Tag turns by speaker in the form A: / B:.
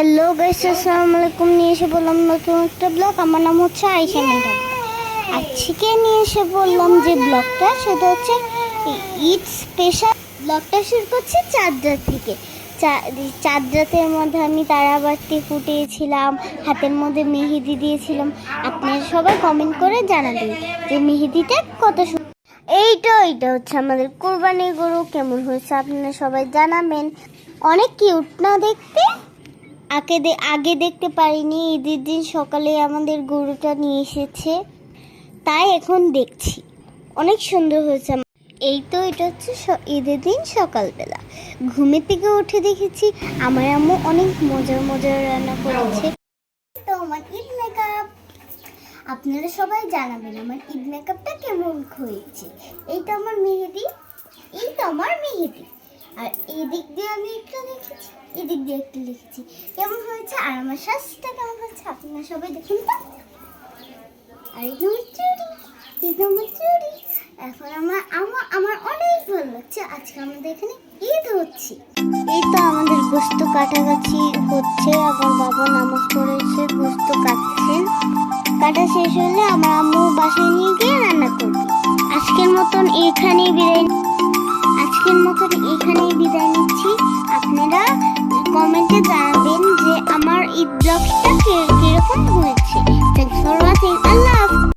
A: Hello guys, আসসালামু আলাইকুম। নিয়ে এসে বললাম নতুন একটা ব্লগ। আমার নাম হচ্ছে আয়েশা ম্যাডাম। আজকে নিয়ে এসে বললাম যে ব্লগটা সেটা হচ্ছে ঈদ স্পেশাল। ব্লগটা শুরু করছি চাঁদ রাত থেকে। চাঁদ রাতের মধ্যে আমি তারাবাতি ফুটিয়েছিলাম, হাতের মধ্যে মেহেদি দিয়েছিলাম। আপনারা সবাই কমেন্ট করে জানাবেন যে মেহেদিটা কত সুন্দর। এইটা হচ্ছে আমাদের কোরবানির গরু। কেমন হয়েছে আপনারা সবাই জানাবেন। অনেক কিউট না দেখতে? আগে দেখতে পারিনি। ঈদের দিন সকালে আমাদের গরুটা নিয়ে এসেছে, তাই এখন দেখছি। অনেক সুন্দর হয়েছে। এটা হচ্ছে ঈদের দিন সকালবেলা ঘুমের থেকে উঠে দেখেছি আমার আম্মু অনেক মজার রান্না করেছে। তো আমার ঈদ মেকআপ, আপনারা সবাই জানাবেন আমার ঈদ মেকআপটা কেমন হয়েছে। এইটা আমার মেহেদি, আর এই দিক দিয়ে আমি একটু লিখেছি, এদিক দিয়ে একটু লিখেছি। কেমন হয়েছে আর আমার শ্বাসটা কেমন হয়েছে আপনারা সবাই দেখুন তো। আর এই আমার চুড়ি, এখন আমার অনেক ভালো লাগছে। আজকে আমাদের এখানে ঈদ হচ্ছে। এই তো আমাদের গোস্ত কাটাকাছি হচ্ছে। আমার বাবা নামাজ পড়ে এসে গোস্ত কাটছেন। কাটা শেষ হলে আমার আম্মু বাসায় নিয়ে গিয়ে রান্না করবে। আজকের মতন এখানেই বিদায় নিচ্ছি। আপনারা কমেন্টে জানাবেন যে আমার ঈদ ব্লগটা